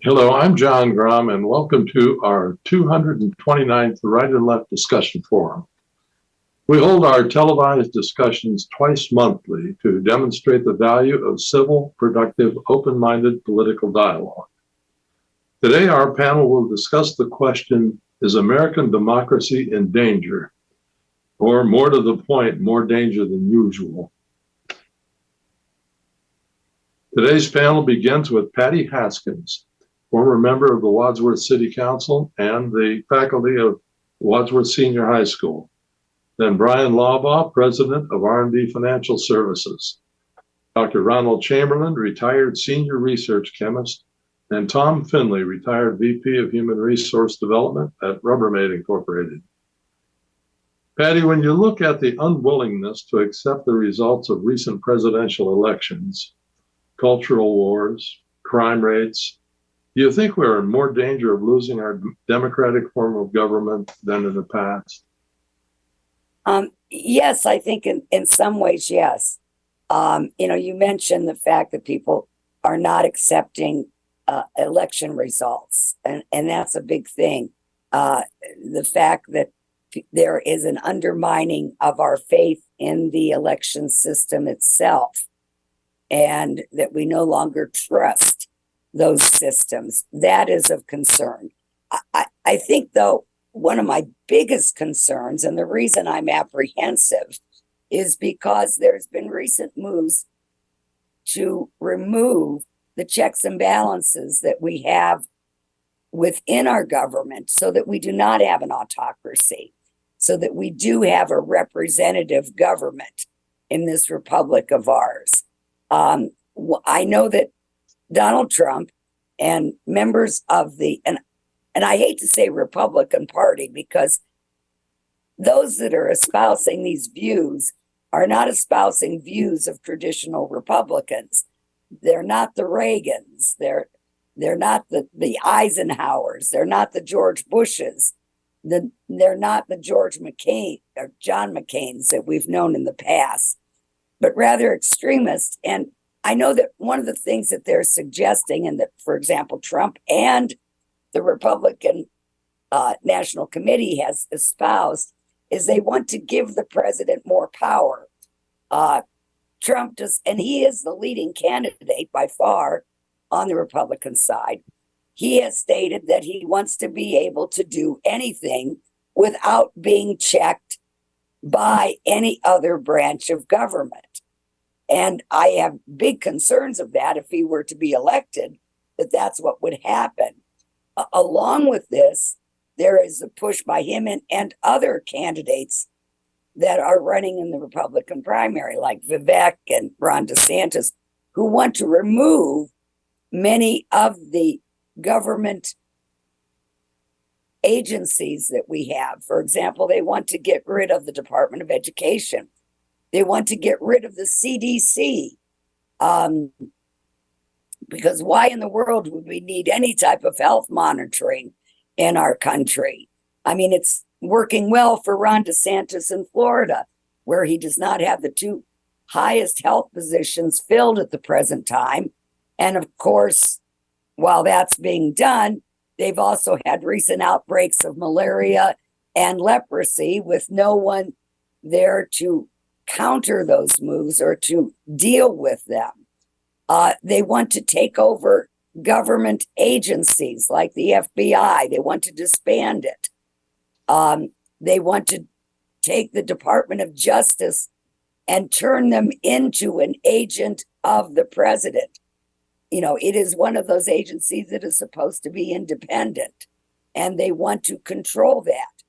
Hello, I'm John Grom, and welcome to our 229th Right and Left Discussion Forum. We hold our televised discussions twice monthly to demonstrate the value of civil, productive, open-minded political dialogue. Today, our panel will discuss the question, is American democracy in danger? Or more to the point, more danger than usual. Today's panel begins with Patty Haskins, former member of the Wadsworth City Council and the faculty of Wadsworth Senior High School. Then Bryan Laubaugh, president of R&D Financial Services. Dr. Ronald Chamberlin, retired senior research chemist, and Tom Finley, retired VP of Human Resource Development at Rubbermaid Incorporated. Patty, when you look at the unwillingness to accept the results of recent presidential elections, cultural wars, crime rates, do you think we're in more danger of losing our democratic form of government than in the past? Yes, I think in some ways, yes. You mentioned the fact that people are not accepting election results, and that's a big thing. The fact that there is an undermining of our faith in the election system itself, and that we no longer trust those systems, that is of concern. I think, though, one of my biggest concerns, and the reason I'm apprehensive, is because there's been recent moves to remove the checks and balances that we have within our government so that we do not have an autocracy, so that we do have a representative government in this republic of ours. I know that Donald Trump and members of and I hate to say Republican Party, because those that are espousing these views are not espousing views of traditional Republicans. They're not the Reagans. They're not the Eisenhowers. They're not the George Bushes. They're not the George McCain or John McCains that we've known in the past, but rather extremists. And I know that one of the things that they're suggesting, and that, for example, Trump and the Republican National Committee has espoused, is they want to give the president more power. Trump does, and he is the leading candidate by far on the Republican side. He has stated that he wants to be able to do anything without being checked by any other branch of government. And I have big concerns of that if he were to be elected, that's what would happen. Along with this, there is a push by him and other candidates that are running in the Republican primary, like Vivek and Ron DeSantis, who want to remove many of the government agencies that we have. For example, they want to get rid of the Department of Education. They want to get rid of the CDC. Because why in the world would we need any type of health monitoring in our country? I mean, it's working well for Ron DeSantis in Florida, where he does not have the two highest health positions filled at the present time. And of course, while that's being done, they've also had recent outbreaks of malaria and leprosy with no one there to counter those moves or to deal with them. They want to take over government agencies like the FBI. They want to disband it. They want to take the Department of Justice and turn them into an agent of the president. It is one of those agencies that is supposed to be independent, and they want to control that.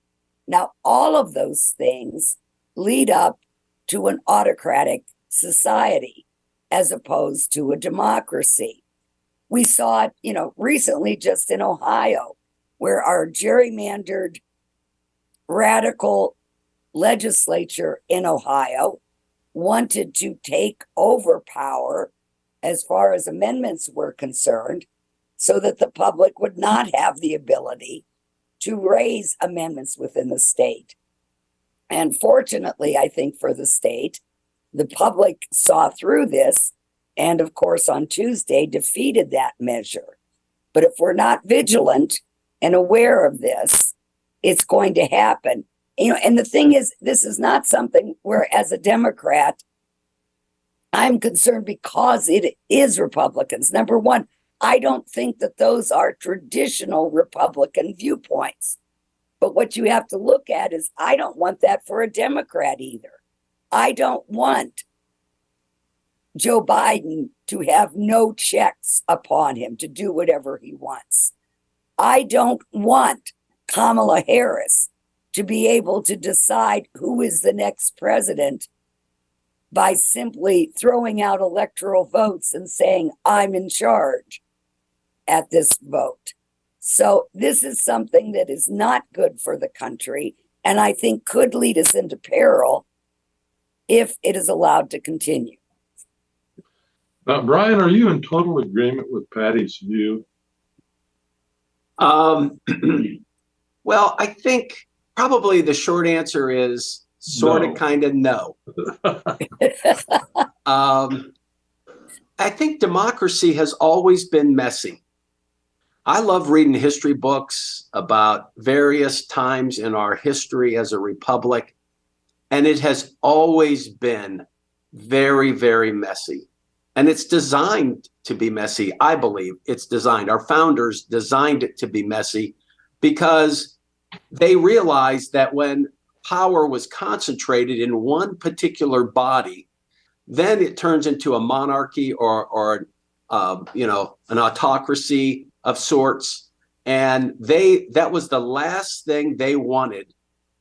Now, all of those things lead up to an autocratic society as opposed to a democracy. We saw it, recently just in Ohio, where our gerrymandered radical legislature in Ohio wanted to take over power as far as amendments were concerned, so that the public would not have the ability to raise amendments within the state. And fortunately, I think for the state, the public saw through this and, of course, on Tuesday defeated that measure. But if we're not vigilant and aware of this, it's going to happen. And the thing is, this is not something where, as a Democrat, I'm concerned because it is Republicans. Number one, I don't think that those are traditional Republican viewpoints. But what you have to look at is, I don't want that for a Democrat either. I don't want Joe Biden to have no checks upon him to do whatever he wants. I don't want Kamala Harris to be able to decide who is the next president by simply throwing out electoral votes and saying, I'm in charge at this vote. So this is something that is not good for the country, and I think could lead us into peril if it is allowed to continue. Bryan, are you in total agreement with Patty's view? Well, I think probably the short answer is sort of, kind of no. I think democracy has always been messy. I love reading history books about various times in our history as a republic, and it has always been very, very messy. And it's designed to be messy, I believe. It's designed. Our founders designed it to be messy because they realized that when power was concentrated in one particular body, then it turns into a monarchy or an autocracy of sorts. And that was the last thing they wanted,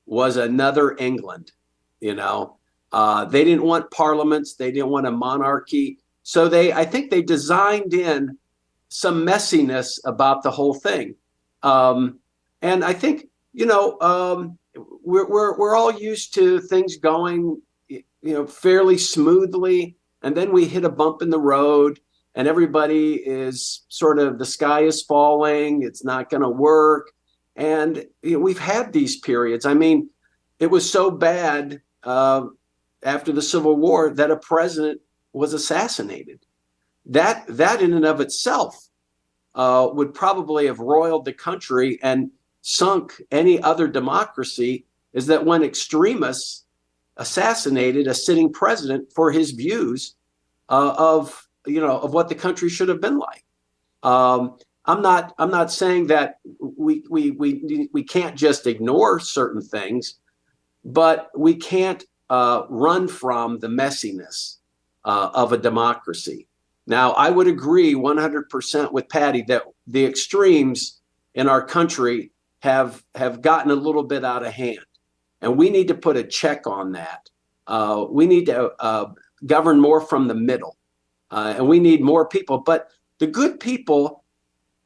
was another England. They didn't want parliaments. They didn't want a monarchy. So I think they designed in some messiness about the whole thing. And I think, we're all used to things going, fairly smoothly. And then we hit a bump in the road and everybody is sort of, the sky is falling. It's not going to work. And we've had these periods. I mean, it was so bad after the Civil War that a president was assassinated. That in and of itself would probably have roiled the country and sunk any other democracy, is that when extremists assassinated a sitting president for his views of what the country should have been like. I'm not saying that we can't just ignore certain things, but we can't run from the messiness of a democracy. Now, I would agree 100% with Patty that the extremes in our country have gotten a little bit out of hand, and we need to put a check on that. We need to govern more from the middle, and we need more people. But the good people,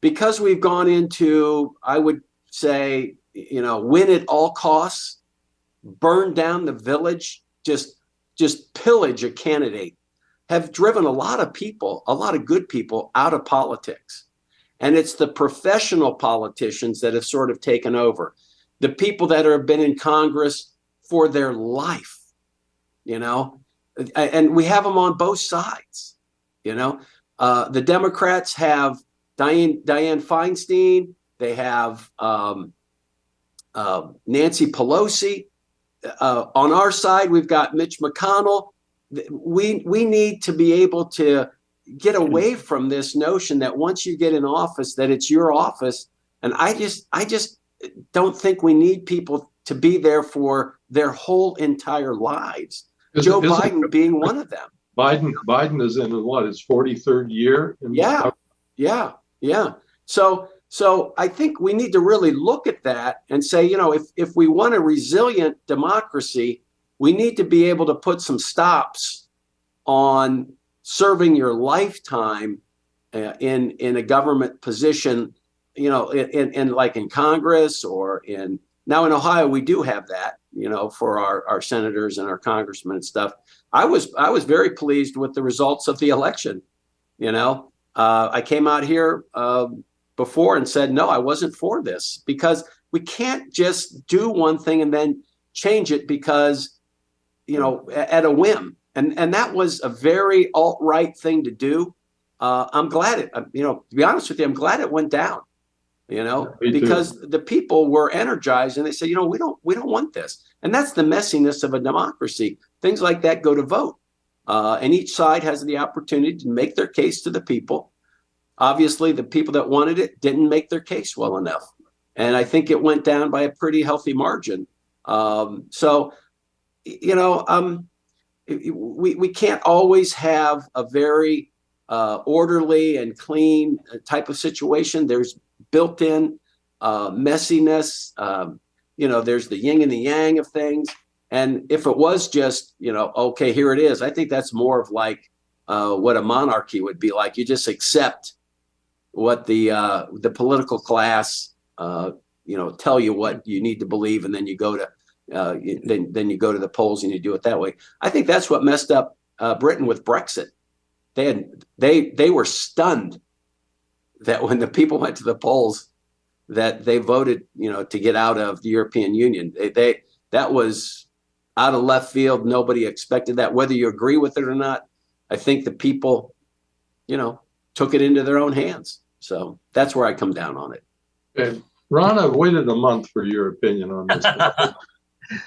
because we've gone into, I would say, win at all costs, burn down the village, just pillage a candidate, have driven a lot of people, a lot of good people, out of politics. And it's the professional politicians that have sort of taken over. The people that have been in Congress for their life, and we have them on both sides. The Democrats have Dianne Feinstein. They have Nancy Pelosi. On our side, we've got Mitch McConnell. We need to be able to get away from this notion that once you get in office, that it's your office. And I just don't think we need people to be there for their whole entire lives. Joe Biden being one of them. Biden is in his 43rd year. Yeah. So I think we need to really look at that and say, if we want a resilient democracy, we need to be able to put some stops on serving your lifetime in a government position, in Congress or now in Ohio, we do have that, for our senators and our congressmen and stuff. I was very pleased with the results of the election. I came out here before and said, no, I wasn't for this, because we can't just do one thing and then change it because, at a whim. And that was a very alt-right thing to do. I'm glad to be honest with you, I'm glad it went down, Me because too. the people were energized and they said, we don't want this. And that's the messiness of a democracy. Things like that go to vote. And each side has the opportunity to make their case to the people. Obviously, the people that wanted it didn't make their case well enough. And I think it went down by a pretty healthy margin. So, we can't always have a very orderly and clean type of situation. There's built-in messiness. There's the yin and the yang of things. And if it was just, okay, here it is, I think that's more of like what a monarchy would be like. You just accept what the political class, tell you what you need to believe, and then you go to then you go to the polls and you do it that way. I think that's what messed up Britain with Brexit. They were stunned that when the people went to the polls, that they voted, to get out of the European Union. That was out of left field. Nobody expected that. Whether you agree with it or not, I think the people, took it into their own hands. So that's where I come down on it. Okay. Ron, I've waited a month for your opinion on this.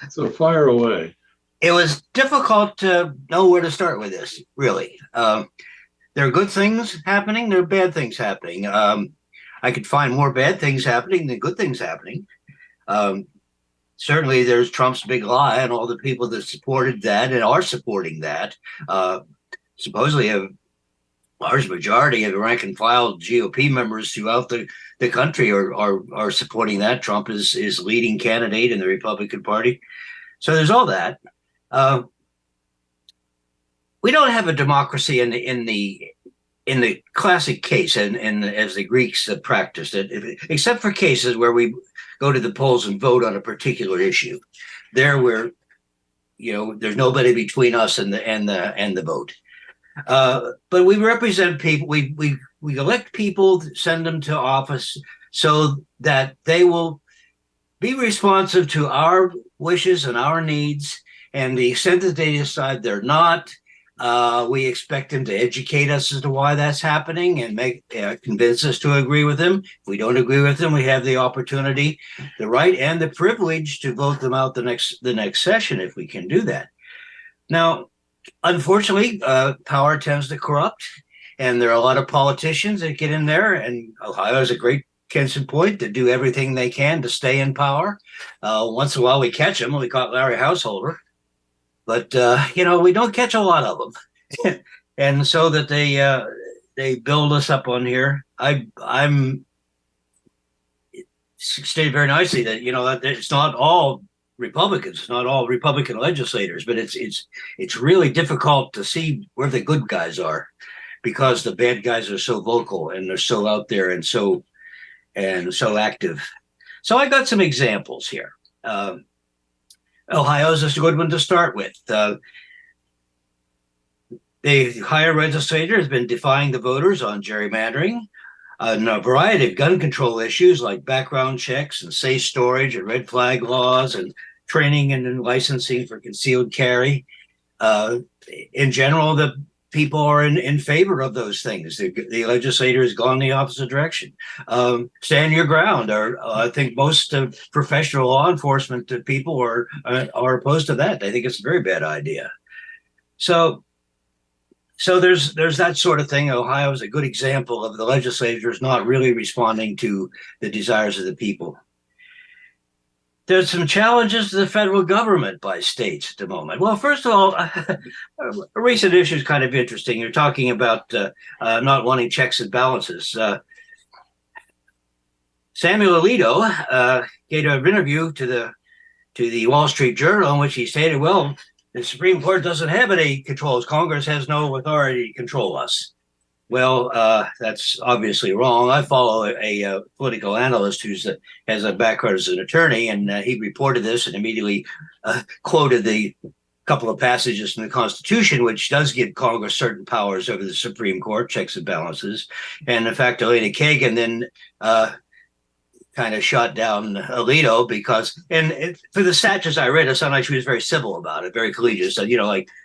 So fire away. It was difficult to know where to start with this, really. There are good things happening. There are bad things happening. I could find more bad things happening than good things happening. Certainly, there's Trump's big lie and all the people that supported that and are supporting that. Supposedly, a large majority of the rank and file GOP members throughout the country are supporting that. Trump is leading candidate in the Republican Party. So there's all that. We don't have a democracy in the classic case, and as the Greeks practiced it, except for cases where we go to the polls and vote on a particular issue. There, where there's nobody between us and the vote. But we represent people. We elect people, send them to office, so that they will be responsive to our wishes and our needs. And the extent that they decide they're not, we expect them to educate us as to why that's happening and convince us to agree with them. If we don't agree with them, we have the opportunity, the right, and the privilege to vote them out the next session if we can do that. Now, unfortunately, power tends to corrupt, and there are a lot of politicians that get in there, and Ohio is a great case in point, to do everything they can to stay in power. Once in a while we catch them. We caught Larry Householder. But, we don't catch a lot of them. And so that they build us up on here. I'm stated very nicely that, that it's not all Republicans, it's not all Republican legislators, but it's really difficult to see where the good guys are, because the bad guys are so vocal and they're so out there and so active. So I got some examples here. Ohio's just a good one to start with. The higher legislature has been defying the voters on gerrymandering, on a variety of gun control issues like background checks and safe storage and red flag laws and training and licensing for concealed carry. In general, the people are in favor of those things. The legislature has gone the opposite direction. Stand your ground. I think most professional law enforcement people are opposed to that. They think it's a very bad idea. So there's that sort of thing. Ohio is a good example of the legislators not really responding to the desires of the people. There's some challenges to the federal government by states at the moment. Well, first of all, a recent issue is kind of interesting. You're talking about not wanting checks and balances. Samuel Alito gave an interview to the Wall Street Journal in which he stated, well, the Supreme Court doesn't have any controls. Congress has no authority to control us. Well, that's obviously wrong. I follow a political analyst who has a background as an attorney, and he reported this and immediately quoted the couple of passages in the Constitution, which does give Congress certain powers over the Supreme Court, checks and balances. And in fact, Elena Kagan then kind of shot down Alito because, for the statutes I read, it sounded like she was very civil about it, very collegiate. So,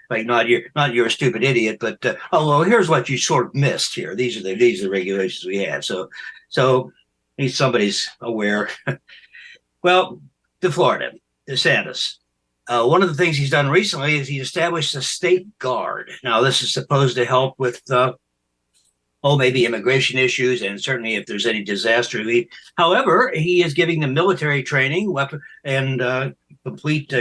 like not you're a stupid idiot, but well, here's what you sort of missed here. These are the regulations we have. So at least somebody's aware. Well, to Florida, DeSantis. One of the things he's done recently is he established a state guard. Now, this is supposed to help with maybe immigration issues, and certainly if there's any disaster relief. However, he is giving them military training, weapon, and complete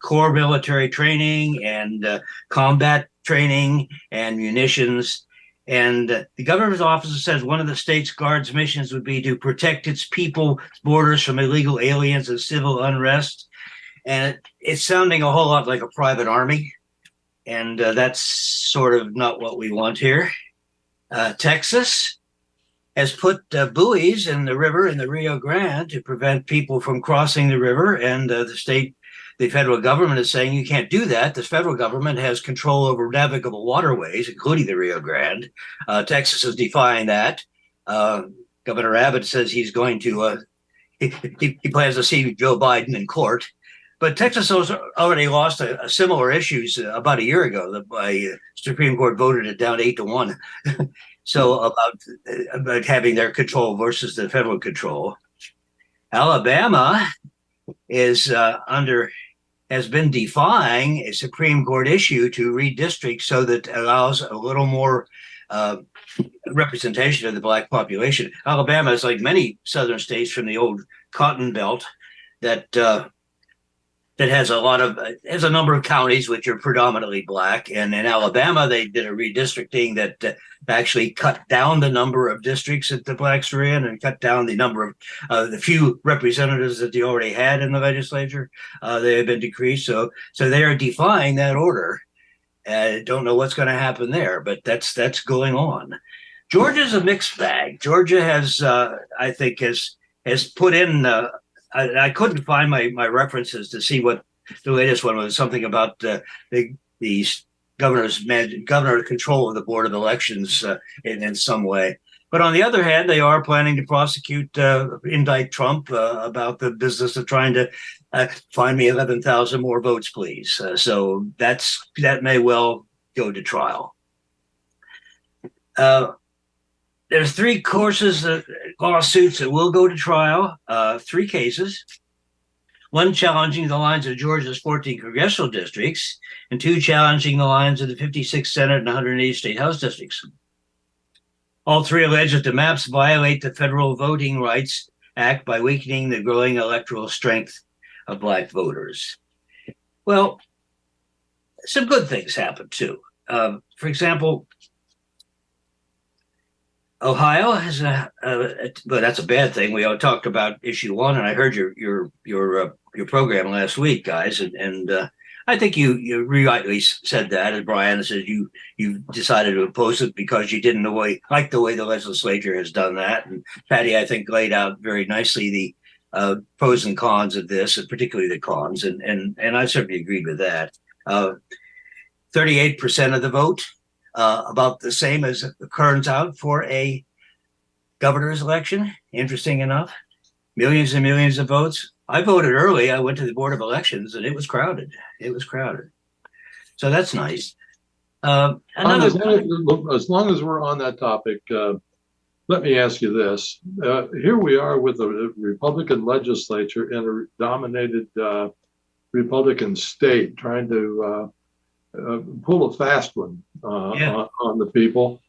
core military training and combat training and munitions. And the governor's office says one of the state's guard's missions would be to protect its people's borders from illegal aliens and civil unrest. And it's sounding a whole lot like a private army. And that's sort of not what we want here. Texas has put buoys in the river in the Rio Grande to prevent people from crossing the river. And the federal government is saying you can't do that. The federal government has control over navigable waterways, including the Rio Grande. Texas is defying that. Governor Abbott says he's going to, he plans to see Joe Biden in court. But Texas has already lost a similar issues about a year ago. The Supreme Court voted it down 8-1. So about having their control versus the federal control. Alabama has been defying a Supreme Court issue to redistrict so that allows a little more representation of the Black population. Alabama is like many southern states from the old Cotton Belt that has a number of counties which are predominantly Black. And in Alabama, they did a redistricting that actually cut down the number of districts that the Blacks were in and cut down the number of the few representatives that they already had in the legislature. They have been decreased. So they are defying that order. Don't know what's going to happen there, but that's going on. Georgia's a mixed bag. Georgia has, I think, has put in. I couldn't find my references to see what the latest one was. Something about the governor control of the board of elections in some way. But on the other hand, they are planning to indict Trump about the business of trying to find me 11,000 more votes, please. So that may well go to trial. There's 3 lawsuits that will go to trial, 3 cases. One challenging the lines of Georgia's 14 congressional districts, and 2 challenging the lines of the 56 Senate and 180 state House districts. All 3 allege that the maps violate the Federal Voting Rights Act by weakening the growing electoral strength of Black voters. Well, some good things happen too. For example, Ohio has but that's a bad thing. We all talked about issue 1, and I heard your program last week, guys, and I think you rightly said that, as Bryan said, you decided to oppose it because you didn't like the way the legislature has done that. And Patty, I think, laid out very nicely the pros and cons of this, and particularly the cons, and I certainly agreed with that. 38% of the vote. About the same as turns out for a governor's election. Interesting enough, millions and millions of votes. I voted early. I went to the Board of Elections, and it was crowded. So that's nice. As long as we're on that topic, let me ask you this. Here we are with a Republican legislature in a dominated Republican state trying to pull a fast one on the people,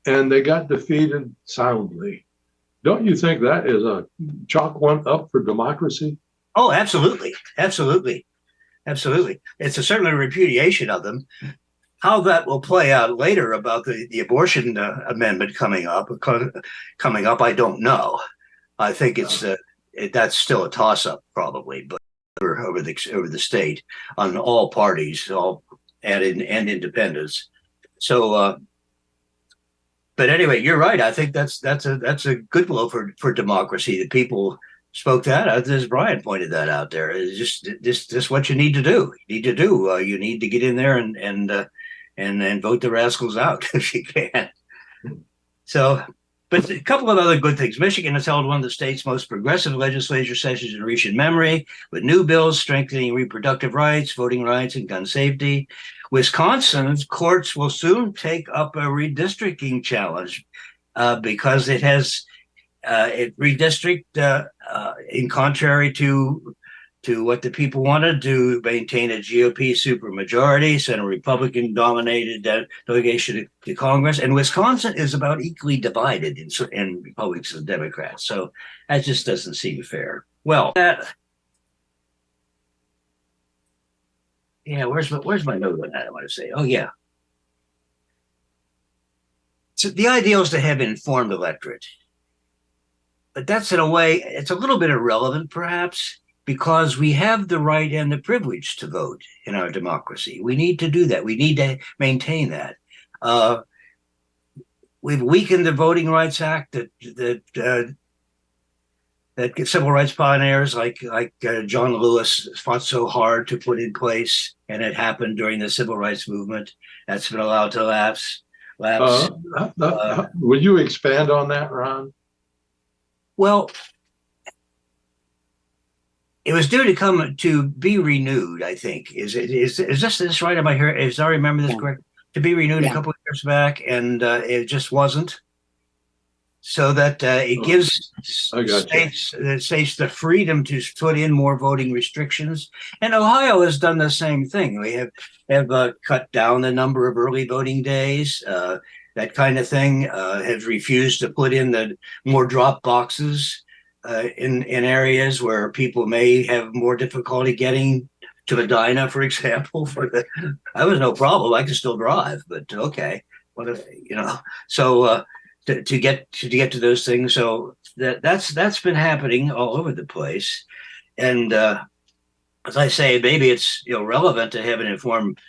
and they got defeated soundly. Don't you think that is a chalk one up for democracy? Oh, absolutely. It's certainly a repudiation of them. How that will play out later about the abortion amendment coming up, I don't know. I think that's still a toss-up probably, but over the state on all parties, and independents. So, but anyway, you're right. I think that's a good blow for democracy. The people spoke that, as Bryan pointed that out there. It's just what you need to do. You need to get in there and vote the rascals out if you can. So But a couple of other good things. Michigan has held one of the state's most progressive legislature sessions in recent memory, with new bills strengthening reproductive rights, voting rights, and gun safety. Wisconsin's courts will soon take up a redistricting challenge because it has it redistrict in contrary to what the people wanted to maintain a GOP supermajority, send a Republican-dominated delegation to Congress, and Wisconsin is about equally divided in Republicans and Democrats. So that just doesn't seem fair. Well, where's my note on that? I want to say, oh yeah. So the ideal is to have an informed electorate, but that's in a way it's a little bit irrelevant, perhaps, because we have the right and the privilege to vote in our democracy. We need to do that. We need to maintain that. We've weakened the Voting Rights Act that civil rights pioneers like John Lewis fought so hard to put in place, and it happened during the civil rights movement. That's been allowed to lapse. Would you expand on that, Ron? Well, it was due to come to be renewed, I think. Is this right? Am I here? Is I remember this correct? To be renewed a couple of years back, and it just wasn't. So that it gives states the freedom to put in more voting restrictions. And Ohio has done the same thing. We have cut down the number of early voting days. That kind of thing has refused to put in the more drop boxes. In areas where people may have more difficulty getting to Medina, for example, I was no problem. I could still drive, but okay, what if So to get to those things, so that's been happening all over the place, and as I say, maybe it's relevant to have an informed.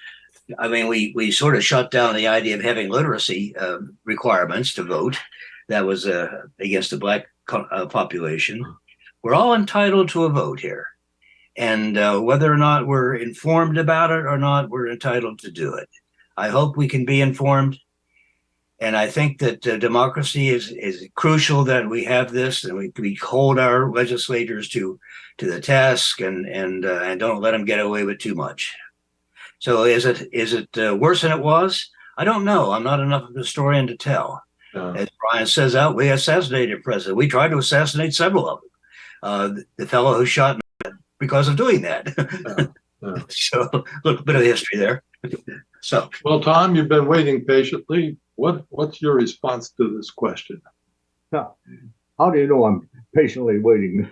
I mean, we sort of shut down the idea of having literacy requirements to vote. That was against the black population. We're all entitled to a vote here, and whether or not we're informed about it or not, we're entitled to do it. I hope we can be informed, and I think that democracy is crucial that we have this, and we hold our legislators to the task, and don't let them get away with too much. So is it worse than it was? I don't know. I'm not enough of a historian to tell. As Bryan says out, we assassinated a president. We tried to assassinate several of them. The fellow who shot because of doing that. So a little bit of history there. So, well, Tom, you've been waiting patiently. What's your response to this question? How do you know I'm patiently waiting?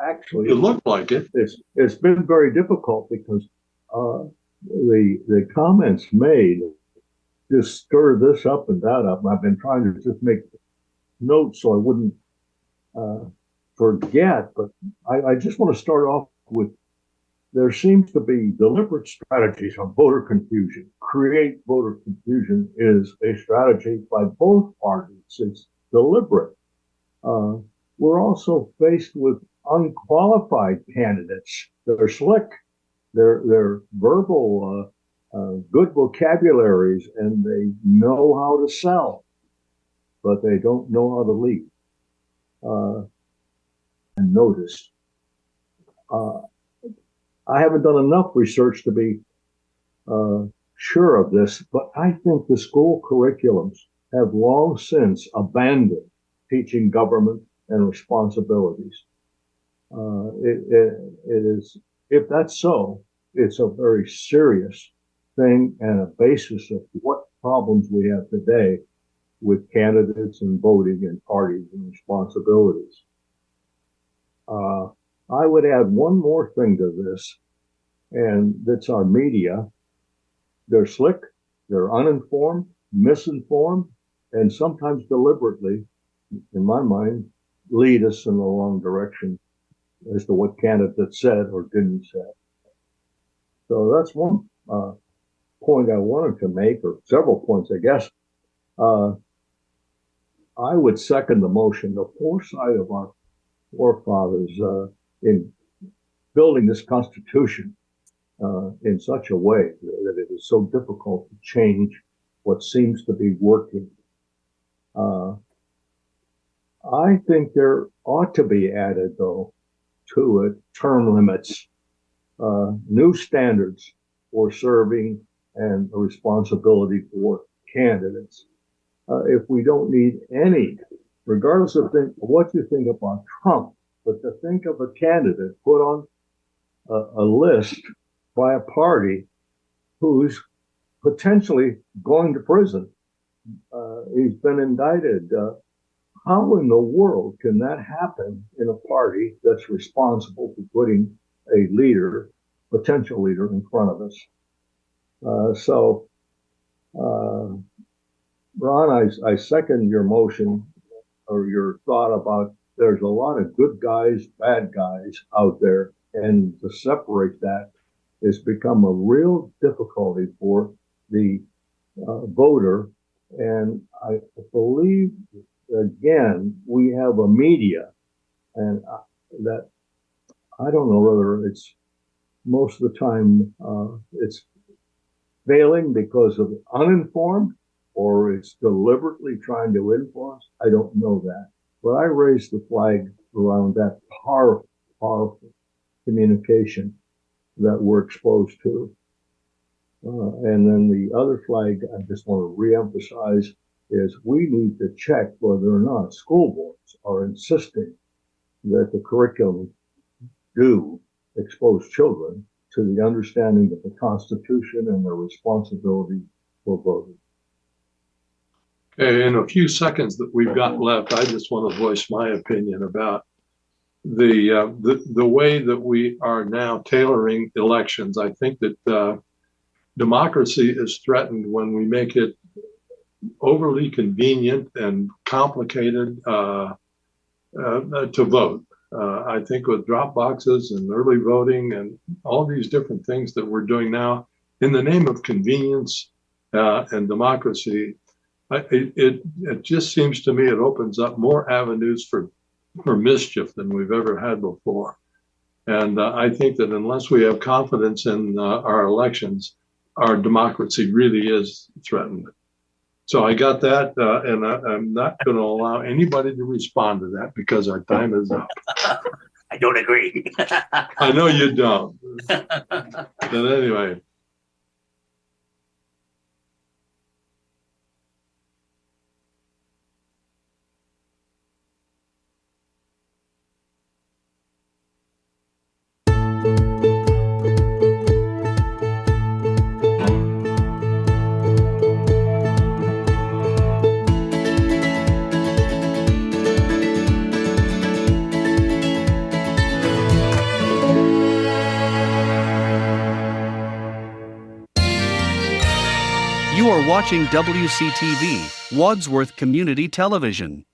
Actually, it looked like it. It's been very difficult because the comments made just stir this up and that up. I've been trying to just make notes so I wouldn't forget, but I just want to start off with there seems to be deliberate strategies on voter confusion. Create voter confusion is a strategy by both parties. It's deliberate. We're also faced with unqualified candidates that are slick. They're verbal, good vocabularies, and they know how to sell, but they don't know how to lead. And notice, I haven't done enough research to be sure of this, but I think the school curriculums have long since abandoned teaching government and responsibilities. It is, if that's so, it's a very serious thing and a basis of what problems we have today with candidates and voting and parties and responsibilities. I would add one more thing to this, and that's our media. They're slick, they're uninformed, misinformed, and sometimes deliberately, in my mind, lead us in the wrong direction as to what candidates said or didn't say. So that's one point I wanted to make, or several points, I guess. I would second the motion. The foresight of our forefathers in building this Constitution in such a way that it is so difficult to change what seems to be working. I think there ought to be added, though, to it term limits, new standards for serving and a responsibility for candidates. If we don't need any, regardless of what you think about Trump, but to think of a candidate put on a list by a party who's potentially going to prison. He's been indicted. How in the world can that happen in a party that's responsible for putting a leader, potential leader, in front of us? Ron, I second your motion or your thought about there's a lot of good guys, bad guys out there, and to separate that has become a real difficulty for the voter. And I believe, again, we have a media, and that I don't know whether it's most of the time it's failing because of uninformed or it's deliberately trying to influence. I don't know that. But I raised the flag around that powerful, powerful communication that we're exposed to. And then the other flag I just want to reemphasize is we need to check whether or not school boards are insisting that the curriculum do expose children to the understanding of the Constitution and their responsibility for voting. Okay, in a few seconds that we've got left, I just want to voice my opinion about the way that we are now tailoring elections. I think that democracy is threatened when we make it overly convenient and complicated to vote. I think with drop boxes and early voting and all these different things that we're doing now in the name of convenience and democracy, it just seems to me it opens up more avenues for mischief than we've ever had before. And I think that unless we have confidence in our elections, our democracy really is threatened. So I got that, and I'm not going to allow anybody to respond to that because our time is up. I don't agree. I know you don't. But anyway. You are watching WCTV, Wadsworth Community Television.